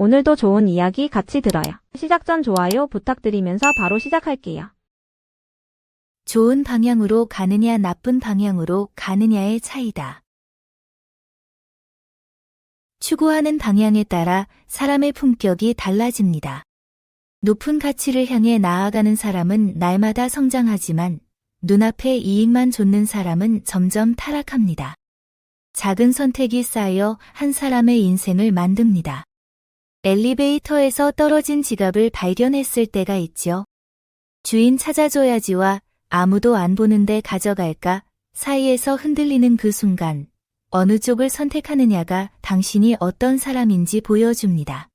오늘도 좋은 이야기 같이 들어요. 시작 전 좋아요 부탁드리면서 바로 시작할게요. 좋은 방향으로 가느냐 나쁜 방향으로 가느냐의 차이다. 추구하는 방향에 따라 사람의 품격이 달라집니다. 높은 가치를 향해 나아가는 사람은 날마다 성장하지만 눈앞에 이익만 좇는 사람은 점점 타락합니다. 작은 선택이 쌓여 한 사람의 인생을 만듭니다. 엘리베이터에서 떨어진 지갑을 발견했을 때가 있죠. 주인 찾아줘야지와 아무도 안 보는데 가져갈까 사이에서 흔들리는 그 순간 어느 쪽을 선택하느냐가 당신이 어떤 사람인지 보여줍니다.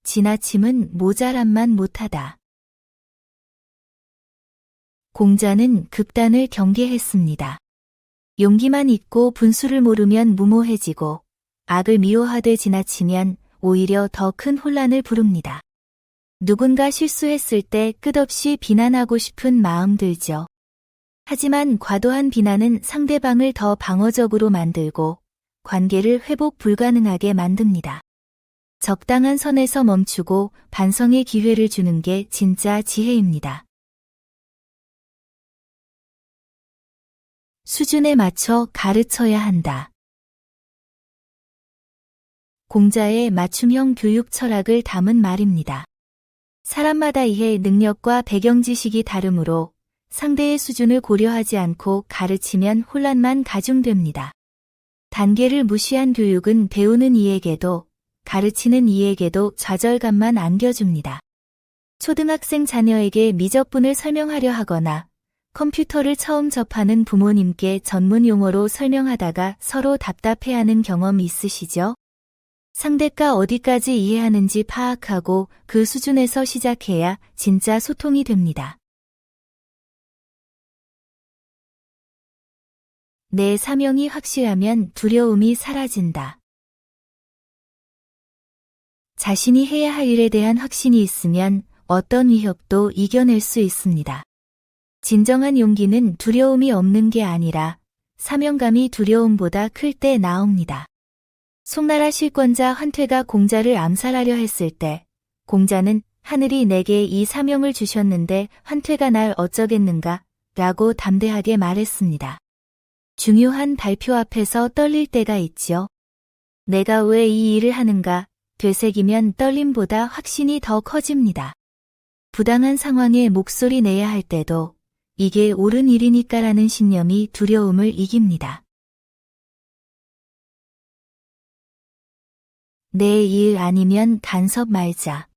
지나침은 모자람만 못하다. 공자는 극단을 경계했습니다. 용기만 있고 분수를 모르면 무모해지고 악을 미워하되 지나치면 오히려 더 큰 혼란을 부릅니다. 누군가 실수했을 때 끝없이 비난하고 싶은 마음 들죠. 하지만 과도한 비난은 상대방을 더 방어적으로 만들고 관계를 회복 불가능하게 만듭니다. 적당한 선에서 멈추고 반성의 기회를 주는 게 진짜 지혜입니다. 수준에 맞춰 가르쳐야 한다. 공자의 맞춤형 교육 철학을 담은 말입니다. 사람마다 이해 능력과 배경 지식이 다르므로 상대의 수준을 고려하지 않고 가르치면 혼란만 가중됩니다. 단계를 무시한 교육은 배우는 이에게도 가르치는 이에게도 좌절감만 안겨줍니다. 초등학생 자녀에게 미적분을 설명하려 하거나 컴퓨터를 처음 접하는 부모님께 전문 용어로 설명하다가 서로 답답해하는 경험 있으시죠? 상대가 어디까지 이해하는지 파악하고 그 수준에서 시작해야 진짜 소통이 됩니다. 내 사명이 확실하면 두려움이 사라진다. 자신이 해야 할 일에 대한 확신이 있으면 어떤 위협도 이겨낼 수 있습니다. 진정한 용기는 두려움이 없는 게 아니라 사명감이 두려움보다 클 때 나옵니다. 송나라 실권자 환퇴가 공자를 암살하려 했을 때 공자는 하늘이 내게 이 사명을 주셨는데 환퇴가 날 어쩌겠는가 라고 담대하게 말했습니다. 중요한 발표 앞에서 떨릴 때가 있지요. 내가 왜 이 일을 하는가 되새기면 떨림보다 확신이 더 커집니다. 부당한 상황에 목소리 내야 할 때도 이게 옳은 일이니까라는 신념이 두려움을 이깁니다. 내 일 아니면 간섭 말자.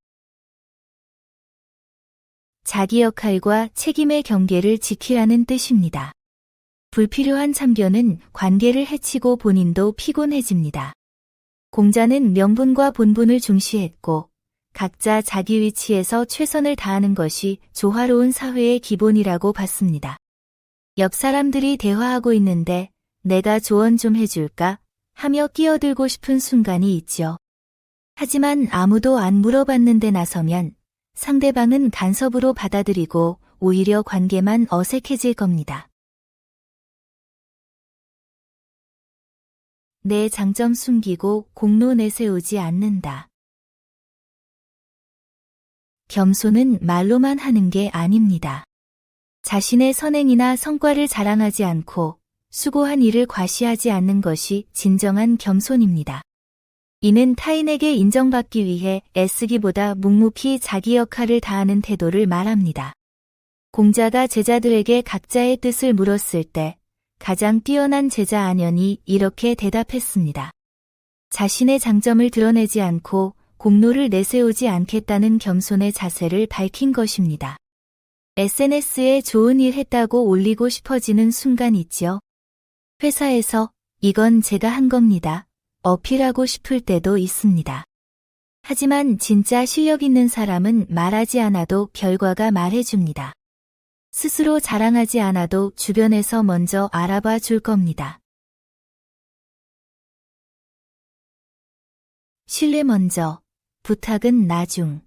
자기 역할과 책임의 경계를 지키라는 뜻입니다. 불필요한 참견은 관계를 해치고 본인도 피곤해집니다. 공자는 명분과 본분을 중시했고 각자 자기 위치에서 최선을 다하는 것이 조화로운 사회의 기본이라고 봤습니다. 옆 사람들이 대화하고 있는데 내가 조언 좀 해줄까 하며 끼어들고 싶은 순간이 있죠. 하지만 아무도 안 물어봤는데 나서면 상대방은 간섭으로 받아들이고 오히려 관계만 어색해질 겁니다. 내 장점 숨기고 공로 내세우지 않는다. 겸손은 말로만 하는 게 아닙니다. 자신의 선행이나 성과를 자랑하지 않고 수고한 일을 과시하지 않는 것이 진정한 겸손입니다. 이는 타인에게 인정받기 위해 애쓰기보다 묵묵히 자기 역할을 다하는 태도를 말합니다. 공자가 제자들에게 각자의 뜻을 물었을 때 가장 뛰어난 제자 안현이 이렇게 대답했습니다. 자신의 장점을 드러내지 않고 공로를 내세우지 않겠다는 겸손의 자세를 밝힌 것입니다. SNS에 좋은 일 했다고 올리고 싶어지는 순간 있죠. 회사에서 이건 제가 한 겁니다. 어필하고 싶을 때도 있습니다. 하지만 진짜 실력 있는 사람은 말하지 않아도 결과가 말해줍니다. 스스로 자랑하지 않아도 주변에서 먼저 알아봐 줄 겁니다. 신뢰 먼저, 부탁은 나중.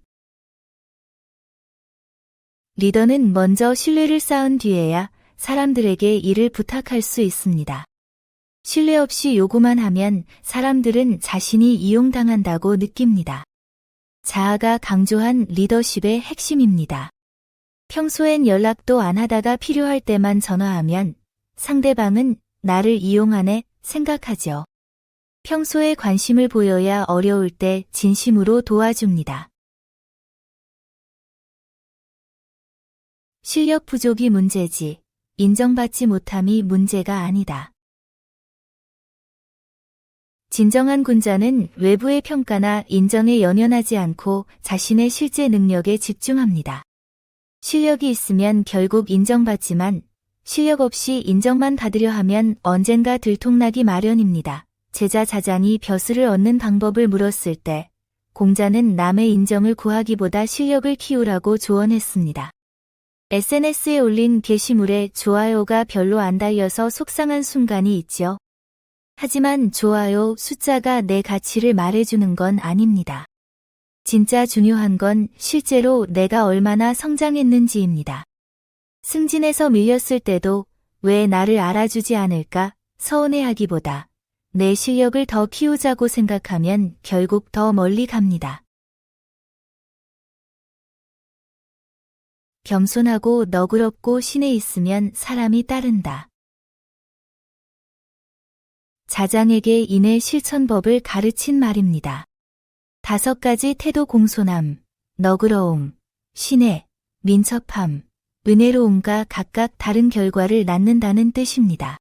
리더는 먼저 신뢰를 쌓은 뒤에야 사람들에게 일을 부탁할 수 있습니다. 신뢰 없이 요구만 하면 사람들은 자신이 이용당한다고 느낍니다. 자아가 강조한 리더십의 핵심입니다. 평소엔 연락도 안 하다가 필요할 때만 전화하면 상대방은 나를 이용하네 생각하죠. 평소에 관심을 보여야 어려울 때 진심으로 도와줍니다. 실력 부족이 문제지, 인정받지 못함이 문제가 아니다. 진정한 군자는 외부의 평가나 인정에 연연하지 않고 자신의 실제 능력에 집중합니다. 실력이 있으면 결국 인정받지만 실력 없이 인정만 받으려 하면 언젠가 들통나기 마련입니다. 제자 자장이 벼슬을 얻는 방법을 물었을 때 공자는 남의 인정을 구하기보다 실력을 키우라고 조언했습니다. SNS에 올린 게시물에 좋아요가 별로 안 달려서 속상한 순간이 있죠. 하지만 좋아요 숫자가 내 가치를 말해주는 건 아닙니다. 진짜 중요한 건 실제로 내가 얼마나 성장했는지입니다. 승진에서 밀렸을 때도 왜 나를 알아주지 않을까 서운해하기보다 내 실력을 더 키우자고 생각하면 결국 더 멀리 갑니다. 겸손하고 너그럽고 신에 있으면 사람이 따른다. 자장에게 인의 실천법을 가르친 말입니다. 5가지 태도 공손함, 너그러움, 신의, 민첩함, 은혜로움과 각각 다른 결과를 낳는다는 뜻입니다.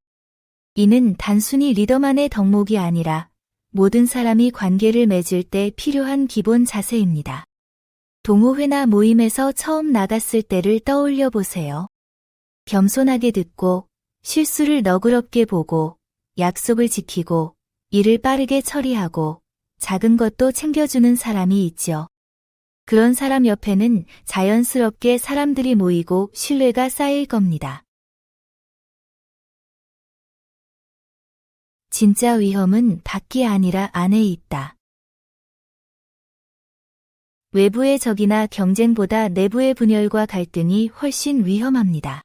이는 단순히 리더만의 덕목이 아니라 모든 사람이 관계를 맺을 때 필요한 기본 자세입니다. 동호회나 모임에서 처음 나갔을 때를 떠올려 보세요. 겸손하게 듣고 실수를 너그럽게 보고 약속을 지키고 일을 빠르게 처리하고 작은 것도 챙겨주는 사람이 있죠. 그런 사람 옆에는 자연스럽게 사람들이 모이고 신뢰가 쌓일 겁니다. 진짜 위험은 밖이 아니라 안에 있다. 외부의 적이나 경쟁보다 내부의 분열과 갈등이 훨씬 위험합니다.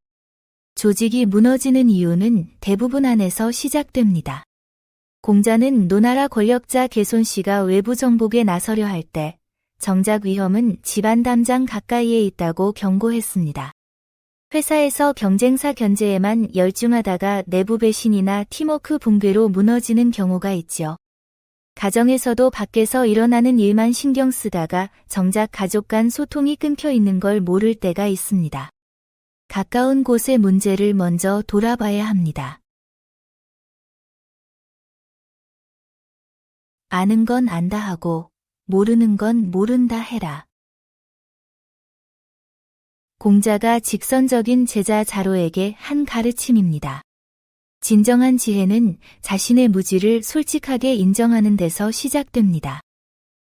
조직이 무너지는 이유는 대부분 안에서 시작됩니다. 공자는 노나라 권력자 개손 씨가 외부 정복에 나서려 할 때 정작 위험은 집안 담장 가까이에 있다고 경고했습니다. 회사에서 경쟁사 견제에만 열중하다가 내부 배신이나 팀워크 붕괴로 무너지는 경우가 있죠. 가정에서도 밖에서 일어나는 일만 신경 쓰다가 정작 가족 간 소통이 끊겨 있는 걸 모를 때가 있습니다. 가까운 곳의 문제를 먼저 돌아봐야 합니다. 아는 건 안다 하고 모르는 건 모른다 해라. 공자가 직선적인 제자 자로에게 한 가르침입니다. 진정한 지혜는 자신의 무지를 솔직하게 인정하는 데서 시작됩니다.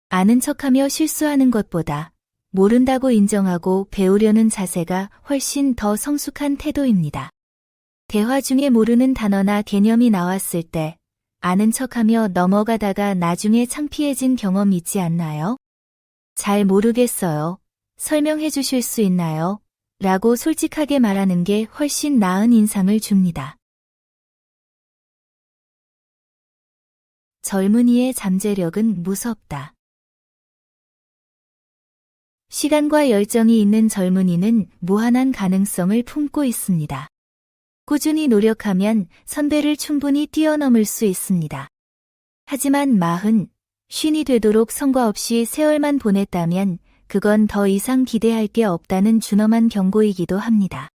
아는 척하며 실수하는 것보다 모른다고 인정하고 배우려는 자세가 훨씬 더 성숙한 태도입니다. 대화 중에 모르는 단어나 개념이 나왔을 때 아는 척하며 넘어가다가 나중에 창피해진 경험 있지 않나요? 잘 모르겠어요. 설명해 주실 수 있나요? 라고 솔직하게 말하는 게 훨씬 나은 인상을 줍니다. 젊은이의 잠재력은 무섭다. 시간과 열정이 있는 젊은이는 무한한 가능성을 품고 있습니다. 꾸준히 노력하면 선배를 충분히 뛰어넘을 수 있습니다. 하지만 40, 50이 되도록 성과 없이 세월만 보냈다면 그건 더 이상 기대할 게 없다는 준엄한 경고이기도 합니다.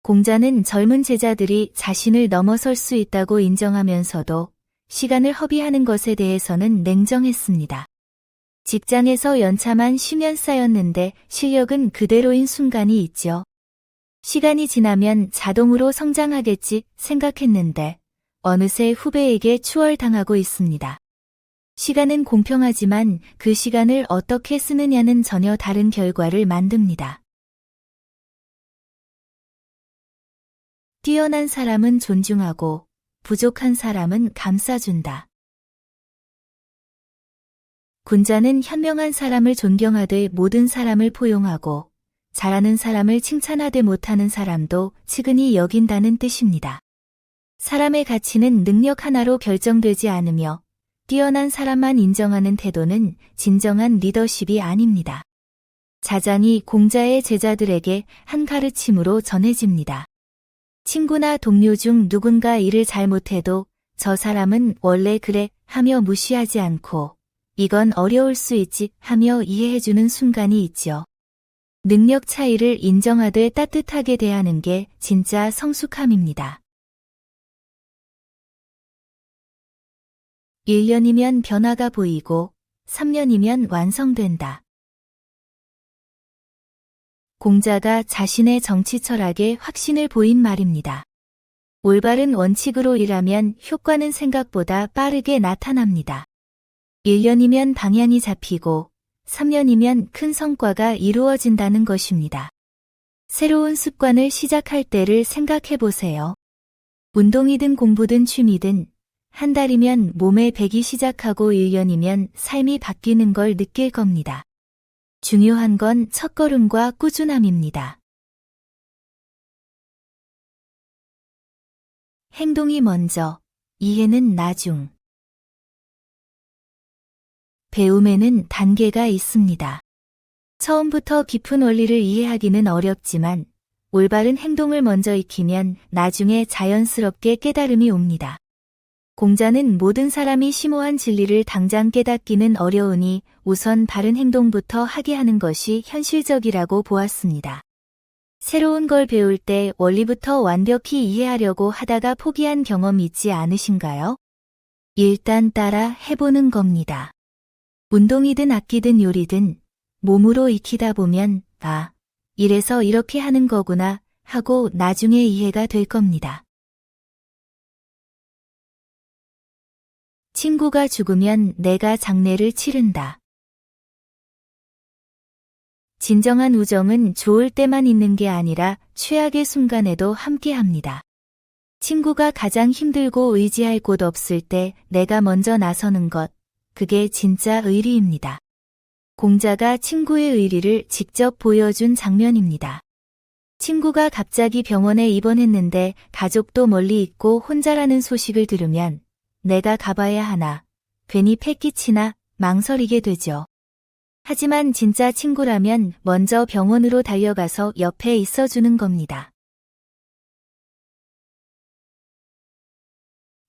공자는 젊은 제자들이 자신을 넘어설 수 있다고 인정하면서도 시간을 허비하는 것에 대해서는 냉정했습니다. 직장에서 연차만 10년 쌓였는데 실력은 그대로인 순간이 있죠. 시간이 지나면 자동으로 성장하겠지 생각했는데 어느새 후배에게 추월당하고 있습니다. 시간은 공평하지만 그 시간을 어떻게 쓰느냐는 전혀 다른 결과를 만듭니다. 뛰어난 사람은 존중하고 부족한 사람은 감싸준다. 군자는 현명한 사람을 존경하되 모든 사람을 포용하고 잘하는 사람을 칭찬하되 못하는 사람도 측은히 여긴다는 뜻입니다. 사람의 가치는 능력 하나로 결정되지 않으며 뛰어난 사람만 인정하는 태도는 진정한 리더십이 아닙니다. 자장이 공자의 제자들에게 한 가르침으로 전해집니다. 친구나 동료 중 누군가 일을 잘못해도 저 사람은 원래 그래 하며 무시하지 않고 이건 어려울 수 있지 하며 이해해주는 순간이 있죠. 능력 차이를 인정하되 따뜻하게 대하는 게 진짜 성숙함입니다. 1년이면 변화가 보이고 3년이면 완성된다. 공자가 자신의 정치 철학에 확신을 보인 말입니다. 올바른 원칙으로 일하면 효과는 생각보다 빠르게 나타납니다. 1년이면 방향이 잡히고 3년이면 큰 성과가 이루어진다는 것입니다. 새로운 습관을 시작할 때를 생각해 보세요. 운동이든 공부든 취미든 한 달이면 몸에 배기 시작하고 1년이면 삶이 바뀌는 걸 느낄 겁니다. 중요한 건 첫걸음과 꾸준함입니다. 행동이 먼저, 이해는 나중. 배움에는 단계가 있습니다. 처음부터 깊은 원리를 이해하기는 어렵지만 올바른 행동을 먼저 익히면 나중에 자연스럽게 깨달음이 옵니다. 공자는 모든 사람이 심오한 진리를 당장 깨닫기는 어려우니 우선 바른 행동부터 하게 하는 것이 현실적이라고 보았습니다. 새로운 걸 배울 때 원리부터 완벽히 이해하려고 하다가 포기한 경험 있지 않으신가요? 일단 따라 해보는 겁니다. 운동이든 악기든 요리든 몸으로 익히다 보면 아, 이래서 이렇게 하는 거구나 하고 나중에 이해가 될 겁니다. 친구가 죽으면 내가 장례를 치른다. 진정한 우정은 좋을 때만 있는 게 아니라 최악의 순간에도 함께합니다. 친구가 가장 힘들고 의지할 곳 없을 때 내가 먼저 나서는 것, 그게 진짜 의리입니다. 공자가 친구의 의리를 직접 보여준 장면입니다. 친구가 갑자기 병원에 입원했는데 가족도 멀리 있고 혼자라는 소식을 들으면 내가 가봐야 하나, 괜히 패기치나 망설이게 되죠. 하지만 진짜 친구라면 먼저 병원으로 달려가서 옆에 있어주는 겁니다.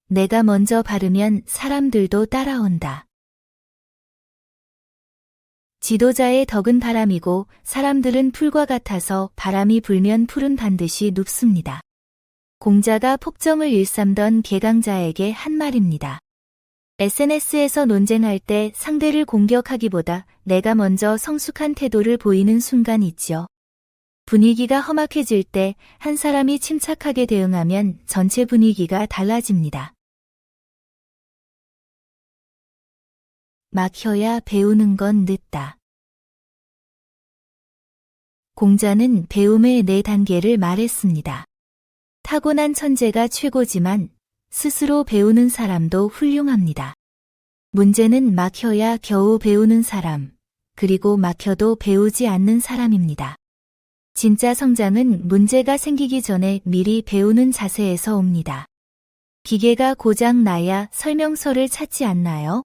내가 먼저 바르면 사람들도 따라온다. 지도자의 덕은 바람이고 사람들은 풀과 같아서 바람이 불면 풀은 반드시 눕습니다. 공자가 폭정을 일삼던 개강자에게 한 말입니다. SNS에서 논쟁할 때 상대를 공격하기보다 내가 먼저 성숙한 태도를 보이는 순간 있죠. 분위기가 험악해질 때 한 사람이 침착하게 대응하면 전체 분위기가 달라집니다. 막혀야 배우는 건 늦다. 공자는 배움의 4단계를 말했습니다. 타고난 천재가 최고지만 스스로 배우는 사람도 훌륭합니다. 문제는 막혀야 겨우 배우는 사람, 그리고 막혀도 배우지 않는 사람입니다. 진짜 성장은 문제가 생기기 전에 미리 배우는 자세에서 옵니다. 기계가 고장 나야 설명서를 찾지 않나요?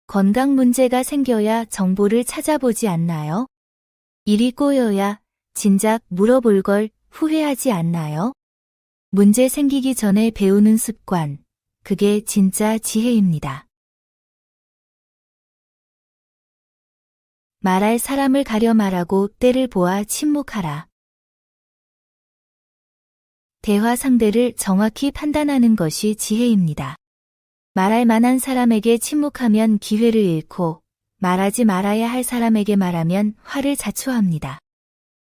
건강 문제가 생겨야 정보를 찾아보지 않나요? 일이 꼬여야 진작 물어볼 걸 후회하지 않나요? 문제 생기기 전에 배우는 습관, 그게 진짜 지혜입니다. 말할 사람을 가려 말하고 때를 보아 침묵하라. 대화 상대를 정확히 판단하는 것이 지혜입니다. 말할 만한 사람에게 침묵하면 기회를 잃고 말하지 말아야 할 사람에게 말하면 화를 자초합니다.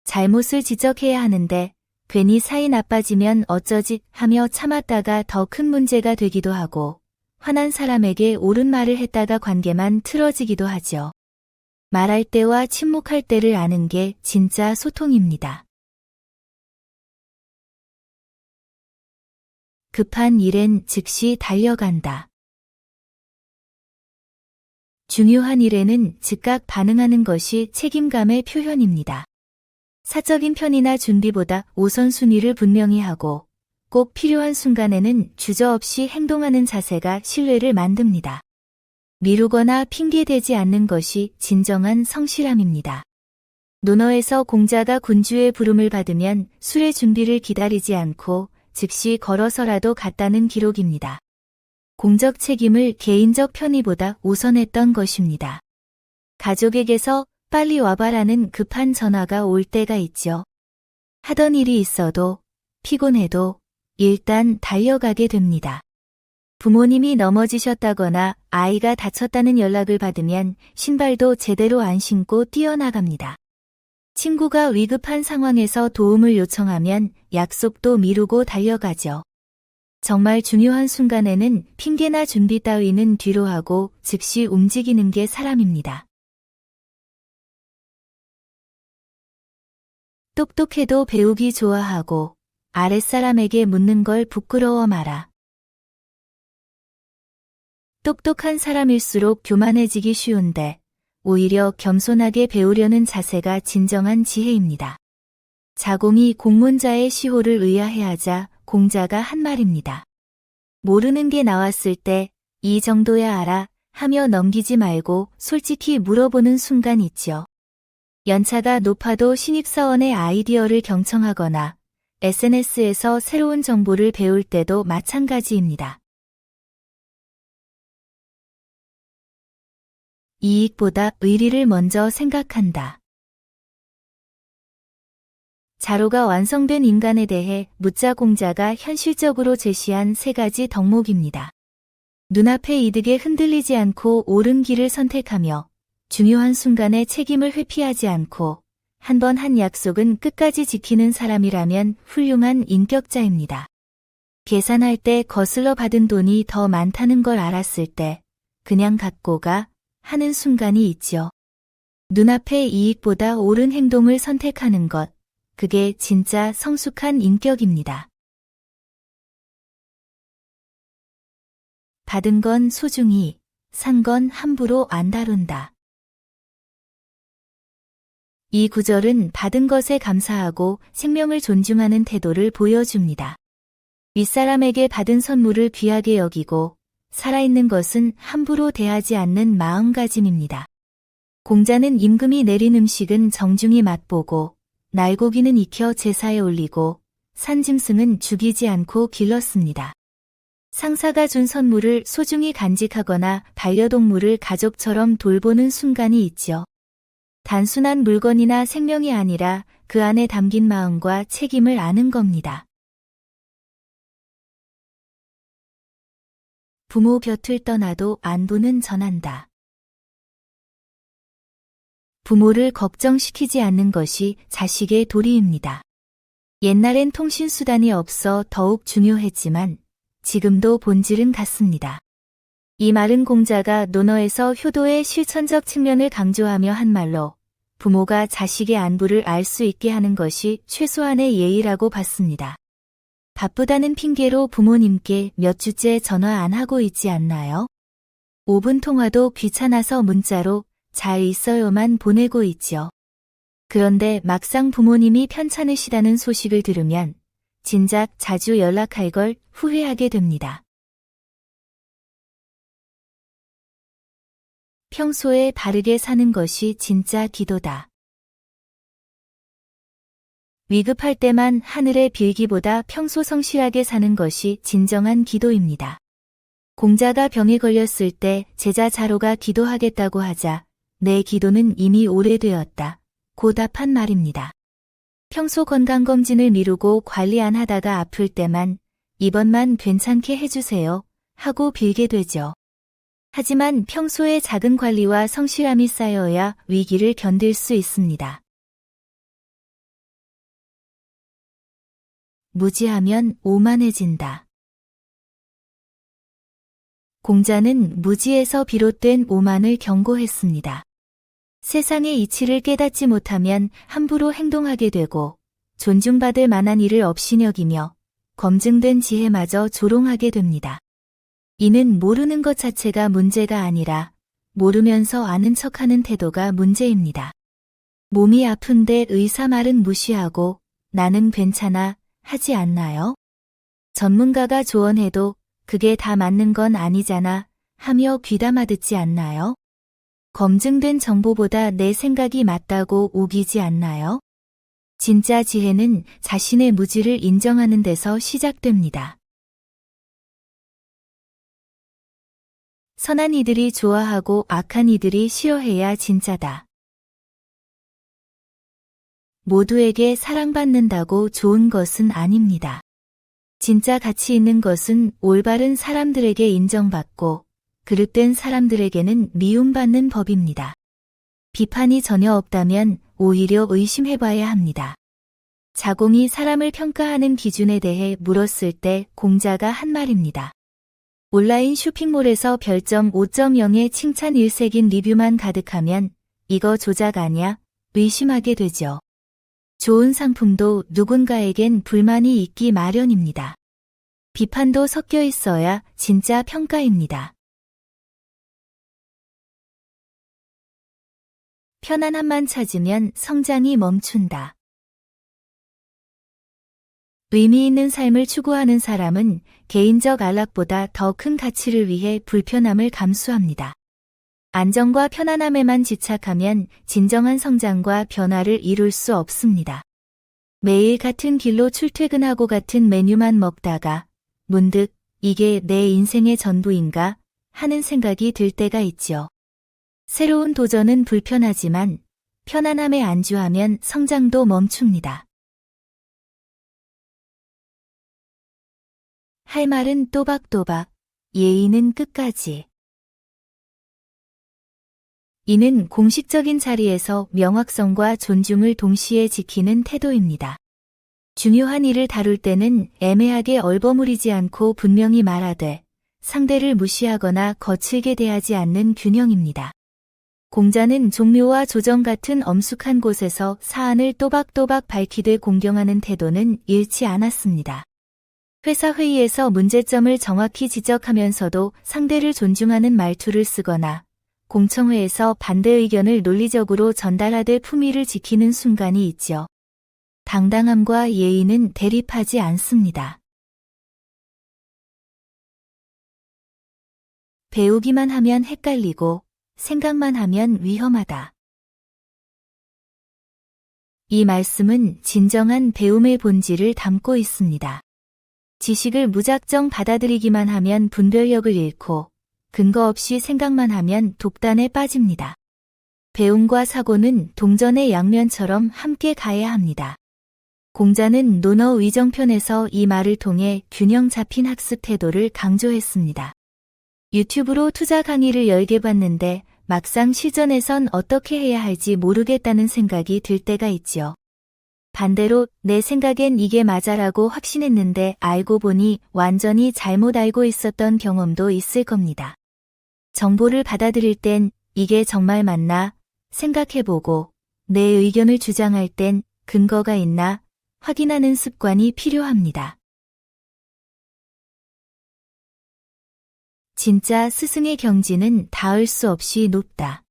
잘못을 지적해야 하는데 괜히 사이 나빠지면 어쩌지 하며 참았다가 더 큰 문제가 되기도 하고 화난 사람에게 옳은 말을 했다가 관계만 틀어지기도 하죠. 말할 때와 침묵할 때를 아는 게 진짜 소통입니다. 급한 일엔 즉시 달려간다. 중요한 일에는 즉각 반응하는 것이 책임감의 표현입니다. 사적인 편의나 준비보다 우선순위를 분명히 하고 꼭 필요한 순간에는 주저없이 행동하는 자세가 신뢰를 만듭니다. 미루거나 핑계대지 않는 것이 진정한 성실함입니다. 논어에서 공자가 군주의 부름을 받으면 술의 준비를 기다리지 않고 즉시 걸어서라도 갔다는 기록입니다. 공적 책임을 개인적 편의보다 우선했던 것입니다. 가족에게서 빨리 와봐라는 급한 전화가 올 때가 있죠. 하던 일이 있어도 피곤해도 일단 달려가게 됩니다. 부모님이 넘어지셨다거나 아이가 다쳤다는 연락을 받으면 신발도 제대로 안 신고 뛰어나갑니다. 친구가 위급한 상황에서 도움을 요청하면 약속도 미루고 달려가죠. 정말 중요한 순간에는 핑계나 준비 따위는 뒤로 하고 즉시 움직이는 게 사람입니다. 똑똑해도 배우기 좋아하고 아랫사람에게 묻는 걸 부끄러워 마라. 똑똑한 사람일수록 교만해지기 쉬운데 오히려 겸손하게 배우려는 자세가 진정한 지혜입니다. 자공이 공문자의 시호를 의아해하자 공자가 한 말입니다. 모르는 게 나왔을 때 이 정도야 알아 하며 넘기지 말고 솔직히 물어보는 순간 있죠. 연차가 높아도 신입사원의 아이디어를 경청하거나 SNS에서 새로운 정보를 배울 때도 마찬가지입니다. 이익보다 의리를 먼저 생각한다. 자로가 완성된 인간에 대해 묻자 공자가 현실적으로 제시한 3가지 덕목입니다. 눈앞의 이득에 흔들리지 않고 옳은 길을 선택하며 중요한 순간에 책임을 회피하지 않고 한 번 한 약속은 끝까지 지키는 사람이라면 훌륭한 인격자입니다. 계산할 때 거슬러 받은 돈이 더 많다는 걸 알았을 때 그냥 갖고 가 하는 순간이 있죠. 눈앞의 이익보다 옳은 행동을 선택하는 것, 그게 진짜 성숙한 인격입니다. 받은 건 소중히, 산 건 함부로 안 다룬다. 이 구절은 받은 것에 감사하고 생명을 존중하는 태도를 보여줍니다. 윗사람에게 받은 선물을 귀하게 여기고 살아있는 것은 함부로 대하지 않는 마음가짐입니다. 공자는 임금이 내린 음식은 정중히 맛보고 날고기는 익혀 제사에 올리고 산 짐승은 죽이지 않고 길렀습니다. 상사가 준 선물을 소중히 간직하거나 반려동물을 가족처럼 돌보는 순간이 있죠. 단순한 물건이나 생명이 아니라 그 안에 담긴 마음과 책임을 아는 겁니다. 부모 곁을 떠나도 안부는 전한다. 부모를 걱정시키지 않는 것이 자식의 도리입니다. 옛날엔 통신수단이 없어 더욱 중요했지만 지금도 본질은 같습니다. 이 말은 공자가 논어에서 효도의 실천적 측면을 강조하며 한 말로 부모가 자식의 안부를 알 수 있게 하는 것이 최소한의 예의라고 봤습니다. 바쁘다는 핑계로 부모님께 몇 주째 전화 안 하고 있지 않나요? 5분 통화도 귀찮아서 문자로 잘 있어요만 보내고 있죠. 그런데 막상 부모님이 편찮으시다는 소식을 들으면 진작 자주 연락할 걸 후회하게 됩니다. 평소에 바르게 사는 것이 진짜 기도다. 위급할 때만 하늘에 빌기보다 평소 성실하게 사는 것이 진정한 기도입니다. 공자가 병에 걸렸을 때 제자 자로가 기도하겠다고 하자 내 기도는 이미 오래되었다. 고 답한 말입니다. 평소 건강검진을 미루고 관리 안 하다가 아플 때만 이번만 괜찮게 해주세요 하고 빌게 되죠. 하지만 평소에 작은 관리와 성실함이 쌓여야 위기를 견딜 수 있습니다. 무지하면 오만해진다. 공자는 무지에서 비롯된 오만을 경고했습니다. 세상의 이치를 깨닫지 못하면 함부로 행동하게 되고 존중받을 만한 일을 업신여기며 검증된 지혜마저 조롱하게 됩니다. 이는 모르는 것 자체가 문제가 아니라 모르면서 아는 척하는 태도가 문제입니다. 몸이 아픈데 의사 말은 무시하고 나는 괜찮아 하지 않나요? 전문가가 조언해도 그게 다 맞는 건 아니잖아 하며 귀담아 듣지 않나요? 검증된 정보보다 내 생각이 맞다고 우기지 않나요? 진짜 지혜는 자신의 무지를 인정하는 데서 시작됩니다. 선한 이들이 좋아하고 악한 이들이 싫어해야 진짜다. 모두에게 사랑받는다고 좋은 것은 아닙니다. 진짜 가치 있는 것은 올바른 사람들에게 인정받고 그릇된 사람들에게는 미움받는 법입니다. 비판이 전혀 없다면 오히려 의심해봐야 합니다. 자공이 사람을 평가하는 기준에 대해 물었을 때 공자가 한 말입니다. 온라인 쇼핑몰에서 별점 5.0의 칭찬 일색인 리뷰만 가득하면 이거 조작 아냐? 의심하게 되죠. 좋은 상품도 누군가에겐 불만이 있기 마련입니다. 비판도 섞여 있어야 진짜 평가입니다. 편안함만 찾으면 성장이 멈춘다. 의미 있는 삶을 추구하는 사람은 개인적 안락보다 더 큰 가치를 위해 불편함을 감수합니다. 안정과 편안함에만 집착하면 진정한 성장과 변화를 이룰 수 없습니다. 매일 같은 길로 출퇴근하고 같은 메뉴만 먹다가 문득 이게 내 인생의 전부인가 하는 생각이 들 때가 있죠. 새로운 도전은 불편하지만 편안함에 안주하면 성장도 멈춥니다. 할 말은 또박또박, 예의는 끝까지. 이는 공식적인 자리에서 명확성과 존중을 동시에 지키는 태도입니다. 중요한 일을 다룰 때는 애매하게 얼버무리지 않고 분명히 말하되 상대를 무시하거나 거칠게 대하지 않는 균형입니다. 공자는 종묘와 조정 같은 엄숙한 곳에서 사안을 또박또박 밝히되 공경하는 태도는 잃지 않았습니다. 회사 회의에서 문제점을 정확히 지적하면서도 상대를 존중하는 말투를 쓰거나 공청회에서 반대 의견을 논리적으로 전달하되 품위를 지키는 순간이 있죠. 당당함과 예의는 대립하지 않습니다. 배우기만 하면 헷갈리고 생각만 하면 위험하다. 이 말씀은 진정한 배움의 본질을 담고 있습니다. 지식을 무작정 받아들이기만 하면 분별력을 잃고 근거 없이 생각만 하면 독단에 빠집니다. 배움과 사고는 동전의 양면처럼 함께 가야 합니다. 공자는 논어 위정편에서 이 말을 통해 균형 잡힌 학습 태도를 강조했습니다. 유튜브로 투자 강의를 열게 봤는데 막상 실전에선 어떻게 해야 할지 모르겠다는 생각이 들 때가 있죠. 반대로 내 생각엔 이게 맞아라고 확신했는데 알고 보니 완전히 잘못 알고 있었던 경험도 있을 겁니다. 정보를 받아들일 땐 이게 정말 맞나 생각해보고 내 의견을 주장할 땐 근거가 있나 확인하는 습관이 필요합니다. 진짜 스승의 경지는 닿을 수 없이 높다.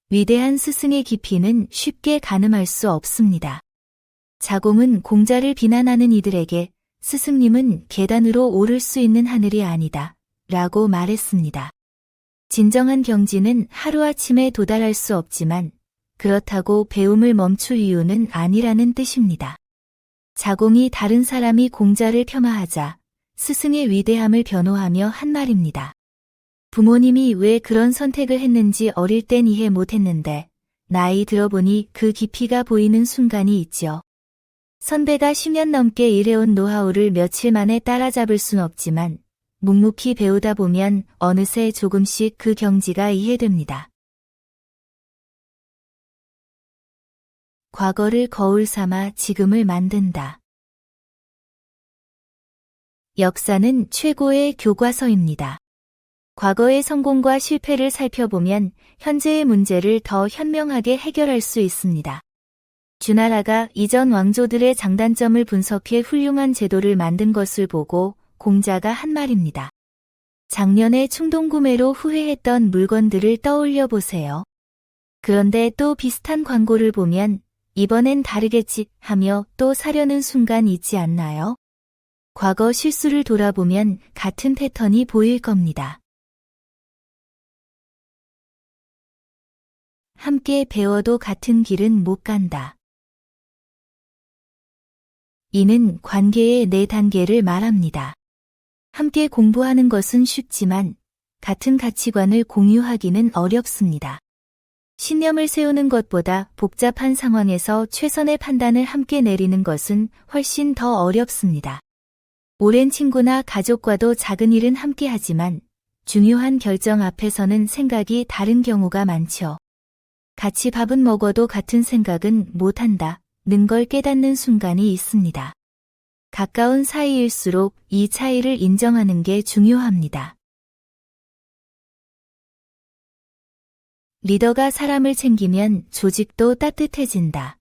위대한 스승의 깊이는 쉽게 가늠할 수 없습니다. 자공은 공자를 비난하는 이들에게 스승님은 계단으로 오를 수 있는 하늘이 아니다 라고 말했습니다. 진정한 경지는 하루아침에 도달할 수 없지만 그렇다고 배움을 멈출 이유는 아니라는 뜻입니다. 자공이 다른 사람이 공자를 폄하하자 스승의 위대함을 변호하며 한 말입니다. 부모님이 왜 그런 선택을 했는지 어릴 땐 이해 못했는데 나이 들어보니 그 깊이가 보이는 순간이 있죠. 선배가 10년 넘게 일해온 노하우를 며칠 만에 따라잡을 순 없지만 묵묵히 배우다 보면 어느새 조금씩 그 경지가 이해됩니다. 과거를 거울 삼아 지금을 만든다. 역사는 최고의 교과서입니다. 과거의 성공과 실패를 살펴보면 현재의 문제를 더 현명하게 해결할 수 있습니다. 주나라가 이전 왕조들의 장단점을 분석해 훌륭한 제도를 만든 것을 보고 공자가 한 말입니다. 작년에 충동구매로 후회했던 물건들을 떠올려 보세요. 그런데 또 비슷한 광고를 보면 이번엔 다르겠지 하며 또 사려는 순간 있지 않나요? 과거 실수를 돌아보면 같은 패턴이 보일 겁니다. 함께 배워도 같은 길은 못 간다. 이는 관계의 4단계를 말합니다. 함께 공부하는 것은 쉽지만 같은 가치관을 공유하기는 어렵습니다. 신념을 세우는 것보다 복잡한 상황에서 최선의 판단을 함께 내리는 것은 훨씬 더 어렵습니다. 오랜 친구나 가족과도 작은 일은 함께 하지만 중요한 결정 앞에서는 생각이 다른 경우가 많죠. 같이 밥은 먹어도 같은 생각은 못한다는 걸 깨닫는 순간이 있습니다. 가까운 사이일수록 이 차이를 인정하는 게 중요합니다. 리더가 사람을 챙기면 조직도 따뜻해진다.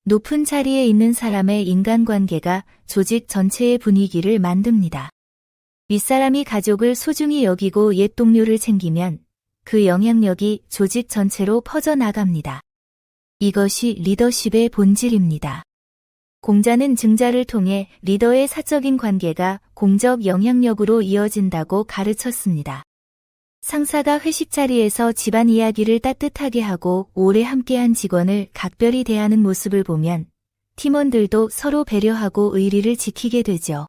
높은 자리에 있는 사람의 인간관계가 조직 전체의 분위기를 만듭니다. 윗사람이 가족을 소중히 여기고 옛 동료를 챙기면 그 영향력이 조직 전체로 퍼져나갑니다. 이것이 리더십의 본질입니다. 공자는 증자를 통해 리더의 사적인 관계가 공적 영향력으로 이어진다고 가르쳤습니다. 상사가 회식 자리에서 집안 이야기를 따뜻하게 하고 오래 함께한 직원을 각별히 대하는 모습을 보면 팀원들도 서로 배려하고 의리를 지키게 되죠.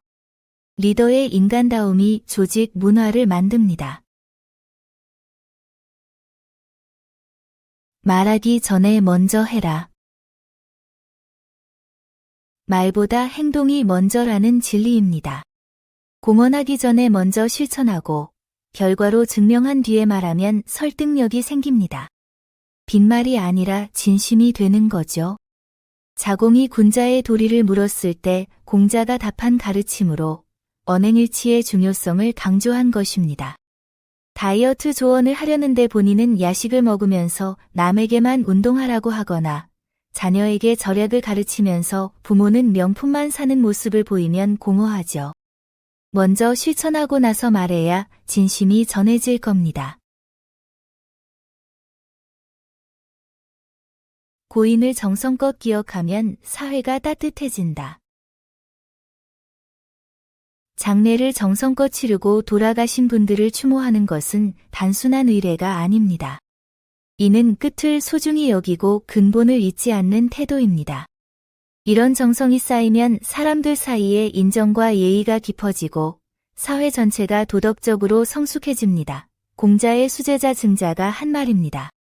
리더의 인간다움이 조직 문화를 만듭니다. 말하기 전에 먼저 해라. 말보다 행동이 먼저라는 진리입니다. 공언하기 전에 먼저 실천하고 결과로 증명한 뒤에 말하면 설득력이 생깁니다. 빈말이 아니라 진심이 되는 거죠. 자공이 군자의 도리를 물었을 때 공자가 답한 가르침으로 언행일치의 중요성을 강조한 것입니다. 다이어트 조언을 하려는데 본인은 야식을 먹으면서 남에게만 운동하라고 하거나 자녀에게 절약을 가르치면서 부모는 명품만 사는 모습을 보이면 공허하죠. 먼저 실천하고 나서 말해야 진심이 전해질 겁니다. 고인을 정성껏 기억하면 사회가 따뜻해진다. 장례를 정성껏 치르고 돌아가신 분들을 추모하는 것은 단순한 의례가 아닙니다. 이는 끝을 소중히 여기고 근본을 잊지 않는 태도입니다. 이런 정성이 쌓이면 사람들 사이에 인정과 예의가 깊어지고 사회 전체가 도덕적으로 성숙해집니다. 공자의 수제자 증자가 한 말입니다.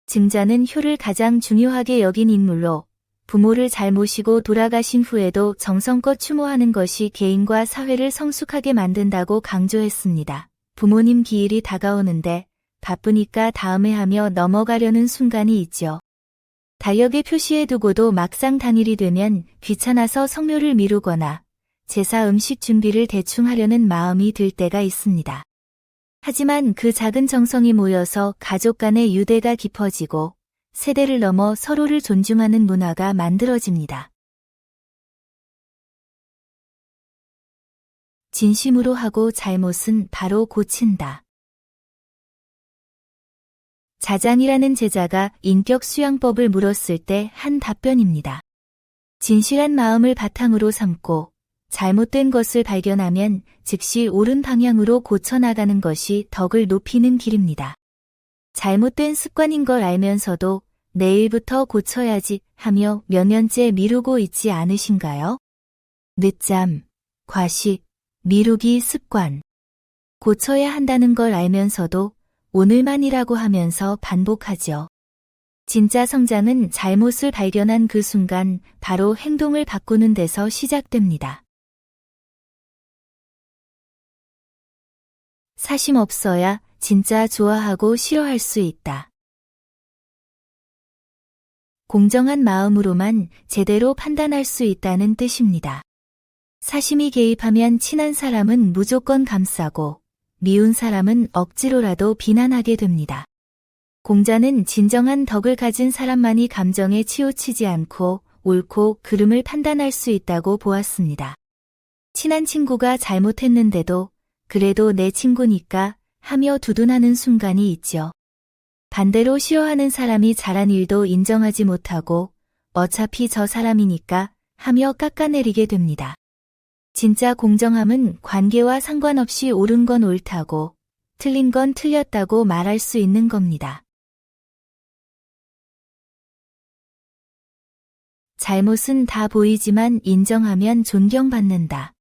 증자는 효를 가장 중요하게 여긴 인물로 부모를 잘 모시고 돌아가신 후에도 정성껏 추모하는 것이 개인과 사회를 성숙하게 만든다고 강조했습니다. 부모님 기일이 다가오는데 바쁘니까 다음에 하며 넘어가려는 순간이 있죠. 달력에 표시해두고도 막상 당일이 되면 귀찮아서 성묘를 미루거나 제사 음식 준비를 대충 하려는 마음이 들 때가 있습니다. 하지만 그 작은 정성이 모여서 가족 간의 유대가 깊어지고 세대를 넘어 서로를 존중하는 문화가 만들어집니다. 진심으로 하고 잘못은 바로 고친다. 자장이라는 제자가 인격 수양법을 물었을 때 한 답변입니다. 진실한 마음을 바탕으로 삼고 잘못된 것을 발견하면 즉시 옳은 방향으로 고쳐나가는 것이 덕을 높이는 길입니다. 잘못된 습관인 걸 알면서도 내일부터 고쳐야지 하며 몇 년째 미루고 있지 않으신가요? 늦잠, 과식, 미루기 습관. 고쳐야 한다는 걸 알면서도 오늘만이라고 하면서 반복하죠. 진짜 성장은 잘못을 발견한 그 순간 바로 행동을 바꾸는 데서 시작됩니다. 사심 없어야 진짜 좋아하고 싫어할 수 있다. 공정한 마음으로만 제대로 판단할 수 있다는 뜻입니다. 사심이 개입하면 친한 사람은 무조건 감싸고 미운 사람은 억지로라도 비난하게 됩니다. 공자는 진정한 덕을 가진 사람만이 감정에 치우치지 않고 옳고 그름을 판단할 수 있다고 보았습니다. 친한 친구가 잘못했는데도 그래도 내 친구니까 하며 두둔하는 순간이 있죠. 반대로 싫어하는 사람이 잘한 일도 인정하지 못하고 어차피 저 사람이니까 하며 깎아내리게 됩니다. 진짜 공정함은 관계와 상관없이 옳은 건 옳다고, 틀린 건 틀렸다고 말할 수 있는 겁니다. 잘못은 다 보이지만 인정하면 존경받는다.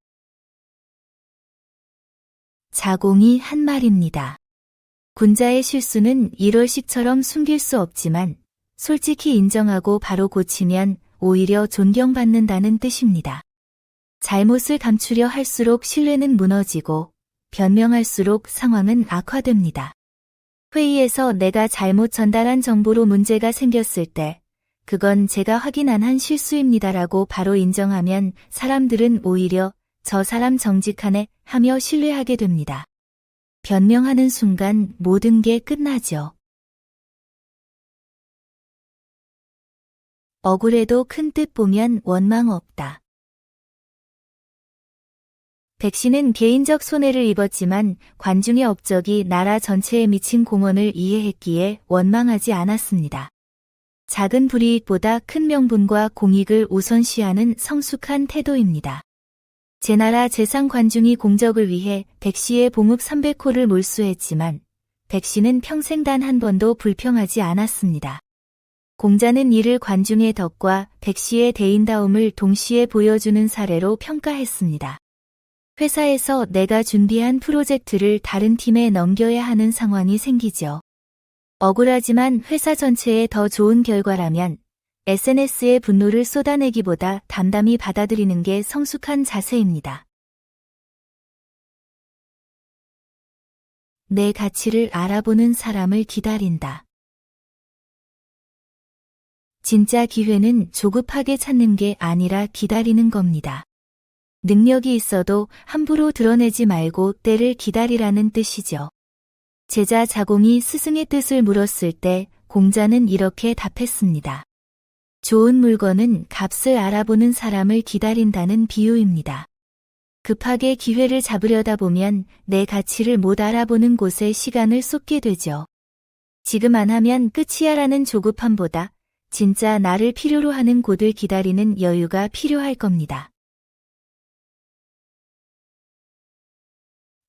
자공이 한 말입니다. 군자의 실수는 1월씩처럼 숨길 수 없지만 솔직히 인정하고 바로 고치면 오히려 존경받는다는 뜻입니다. 잘못을 감추려 할수록 신뢰는 무너지고 변명할수록 상황은 악화됩니다. 회의에서 내가 잘못 전달한 정보로 문제가 생겼을 때 그건 제가 확인 안 한 실수입니다라고 바로 인정하면 사람들은 오히려 저 사람 정직하네 하며 신뢰하게 됩니다. 변명하는 순간 모든 게 끝나죠. 억울해도 큰 뜻 보면 원망 없다. 백씨는 개인적 손해를 입었지만 관중의 업적이 나라 전체에 미친 공헌을 이해했기에 원망하지 않았습니다. 작은 불이익보다 큰 명분과 공익을 우선시하는 성숙한 태도입니다. 제나라 제상 관중이 공적을 위해 백씨의 봉읍 300호를 몰수했지만 백씨는 평생 단 한 번도 불평하지 않았습니다. 공자는 이를 관중의 덕과 백씨의 대인다움을 동시에 보여주는 사례로 평가했습니다. 회사에서 내가 준비한 프로젝트를 다른 팀에 넘겨야 하는 상황이 생기죠. 억울하지만 회사 전체에 더 좋은 결과라면 SNS에 분노를 쏟아내기보다 담담히 받아들이는 게 성숙한 자세입니다. 내 가치를 알아보는 사람을 기다린다. 진짜 기회는 조급하게 찾는 게 아니라 기다리는 겁니다. 능력이 있어도 함부로 드러내지 말고 때를 기다리라는 뜻이죠. 제자 자공이 스승의 뜻을 물었을 때 공자는 이렇게 답했습니다. 좋은 물건은 값을 알아보는 사람을 기다린다는 비유입니다. 급하게 기회를 잡으려다 보면 내 가치를 못 알아보는 곳에 시간을 쏟게 되죠. 지금 안 하면 끝이야라는 조급함보다 진짜 나를 필요로 하는 곳을 기다리는 여유가 필요할 겁니다.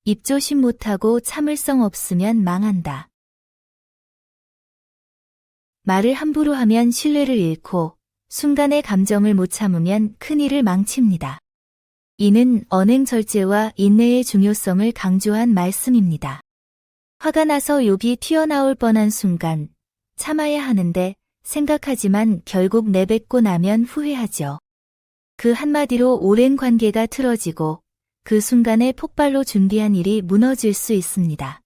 입조심 못하고 참을성 없으면 망한다. 말을 함부로 하면 신뢰를 잃고 순간의 감정을 못 참으면 큰일을 망칩니다. 이는 언행절제와 인내의 중요성을 강조한 말씀입니다. 화가 나서 욕이 튀어나올 뻔한 순간 참아야 하는데 생각하지만 결국 내뱉고 나면 후회하죠. 그 한마디로 오랜 관계가 틀어지고 그 순간에 폭발로 준비한 일이 무너질 수 있습니다.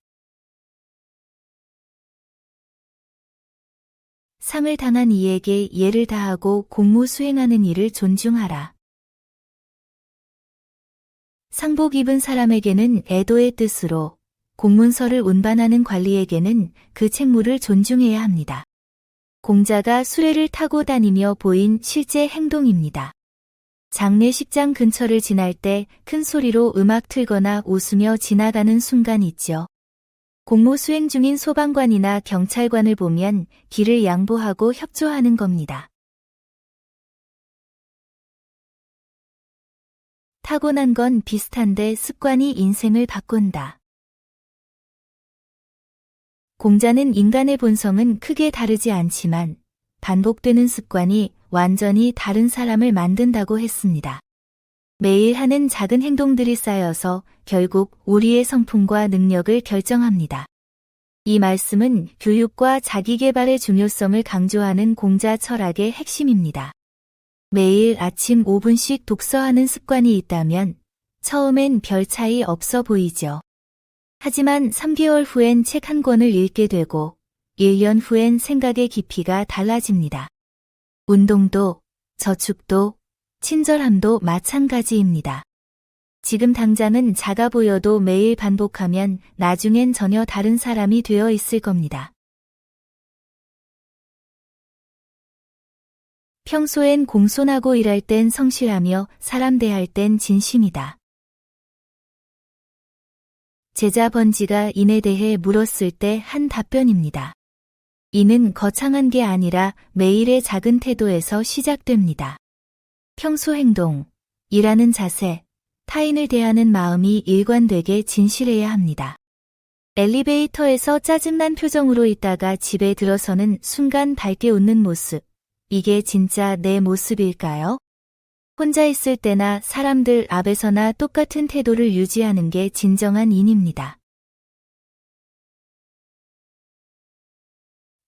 상을 당한 이에게 예를 다하고 공무 수행하는 이를 존중하라. 상복 입은 사람에게는 애도의 뜻으로, 공문서를 운반하는 관리에게는 그 책무를 존중해야 합니다. 공자가 수레를 타고 다니며 보인 실제 행동입니다. 장례식장 근처를 지날 때 큰 소리로 음악 틀거나 웃으며 지나가는 순간 있죠. 공무 수행 중인 소방관이나 경찰관을 보면 길을 양보하고 협조하는 겁니다. 타고난 건 비슷한데 습관이 인생을 바꾼다. 공자는 인간의 본성은 크게 다르지 않지만 반복되는 습관이 완전히 다른 사람을 만든다고 했습니다. 매일 하는 작은 행동들이 쌓여서 결국 우리의 성품과 능력을 결정합니다. 이 말씀은 교육과 자기개발의 중요성을 강조하는 공자 철학의 핵심입니다. 매일 아침 5분씩 독서하는 습관이 있다면 처음엔 별 차이 없어 보이죠. 하지만 3개월 후엔 책 한 권을 읽게 되고 1년 후엔 생각의 깊이가 달라집니다. 운동도, 저축도, 친절함도 마찬가지입니다. 지금 당장은 작아 보여도 매일 반복하면 나중엔 전혀 다른 사람이 되어 있을 겁니다. 평소엔 공손하고 일할 땐 성실하며 사람 대할 땐 진심이다. 제자 번지가 인에 대해 물었을 때 한 답변입니다. 이는 거창한 게 아니라 매일의 작은 태도에서 시작됩니다. 평소 행동, 일하는 자세, 타인을 대하는 마음이 일관되게 진실해야 합니다. 엘리베이터에서 짜증난 표정으로 있다가 집에 들어서는 순간 밝게 웃는 모습. 이게 진짜 내 모습일까요? 혼자 있을 때나 사람들 앞에서나 똑같은 태도를 유지하는 게 진정한 인입니다.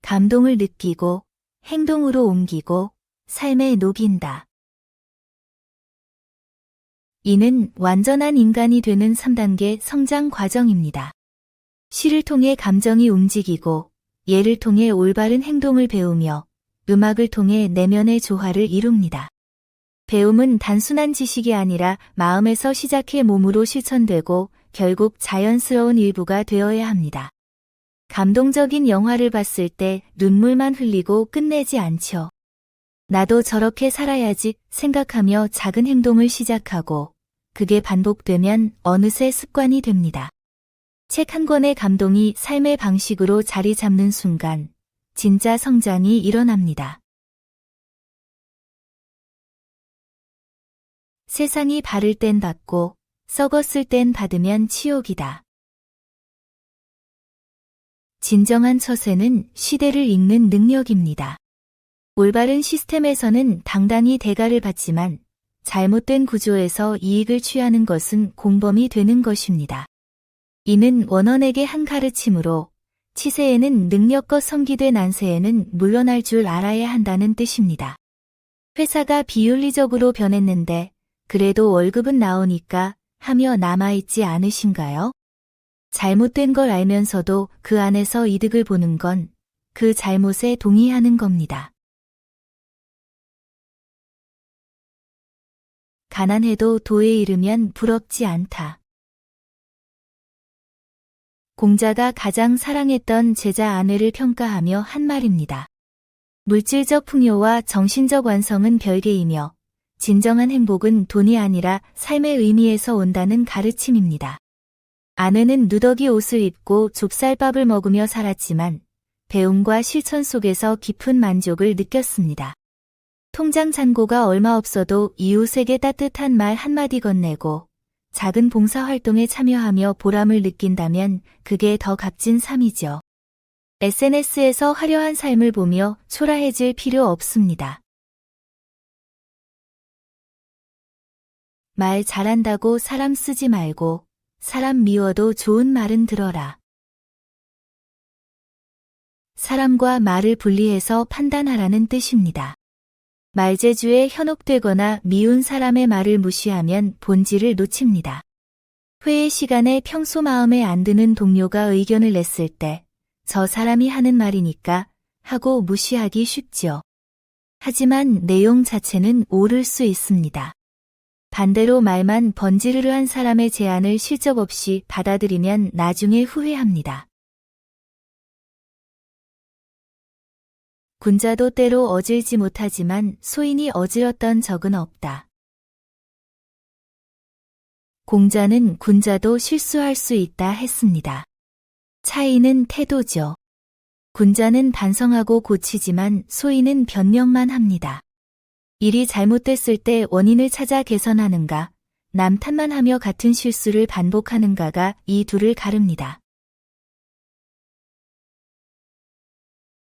감동을 느끼고 행동으로 옮기고 삶에 녹인다. 이는 완전한 인간이 되는 3단계 성장 과정입니다. 시를 통해 감정이 움직이고 예를 통해 올바른 행동을 배우며 음악을 통해 내면의 조화를 이룹니다. 배움은 단순한 지식이 아니라 마음에서 시작해 몸으로 실천되고 결국 자연스러운 일부가 되어야 합니다. 감동적인 영화를 봤을 때 눈물만 흘리고 끝내지 않죠. 나도 저렇게 살아야지 생각하며 작은 행동을 시작하고 그게 반복되면 어느새 습관이 됩니다. 책 한 권의 감동이 삶의 방식으로 자리 잡는 순간 진짜 성장이 일어납니다. 세상이 바를 땐 받고 썩었을 땐 받으면 치욕이다. 진정한 처세는 시대를 읽는 능력입니다. 올바른 시스템에서는 당당히 대가를 받지만 잘못된 구조에서 이익을 취하는 것은 공범이 되는 것입니다. 이는 원원에게 한 가르침으로 치세에는 능력껏 섬기되 난세에는 물러날 줄 알아야 한다는 뜻입니다. 회사가 비윤리적으로 변했는데 그래도 월급은 나오니까 하며 남아있지 않으신가요? 잘못된 걸 알면서도 그 안에서 이득을 보는 건 그 잘못에 동의하는 겁니다. 가난해도 도에 이르면 부럽지 않다. 공자가 가장 사랑했던 제자 아내를 평가하며 한 말입니다. 물질적 풍요와 정신적 완성은 별개이며 진정한 행복은 돈이 아니라 삶의 의미에서 온다는 가르침입니다. 아내는 누더기 옷을 입고 좁쌀밥을 먹으며 살았지만 배움과 실천 속에서 깊은 만족을 느꼈습니다. 통장 잔고가 얼마 없어도 이웃에게 따뜻한 말 한마디 건네고 작은 봉사활동에 참여하며 보람을 느낀다면 그게 더 값진 삶이죠. SNS에서 화려한 삶을 보며 초라해질 필요 없습니다. 말 잘한다고 사람 쓰지 말고 사람 미워도 좋은 말은 들어라. 사람과 말을 분리해서 판단하라는 뜻입니다. 말재주에 현혹되거나 미운 사람의 말을 무시하면 본질을 놓칩니다. 회의 시간에 평소 마음에 안 드는 동료가 의견을 냈을 때 저 사람이 하는 말이니까 하고 무시하기 쉽죠. 하지만 내용 자체는 옳을 수 있습니다. 반대로 말만 번지르르한 사람의 제안을 실적 없이 받아들이면 나중에 후회합니다. 군자도 때로 어질지 못하지만 소인이 어지렀던 적은 없다. 공자는 군자도 실수할 수 있다 했습니다. 차이는 태도죠. 군자는 반성하고 고치지만 소인은 변명만 합니다. 일이 잘못됐을 때 원인을 찾아 개선하는가, 남 탓만 하며 같은 실수를 반복하는가가 이 둘을 가릅니다.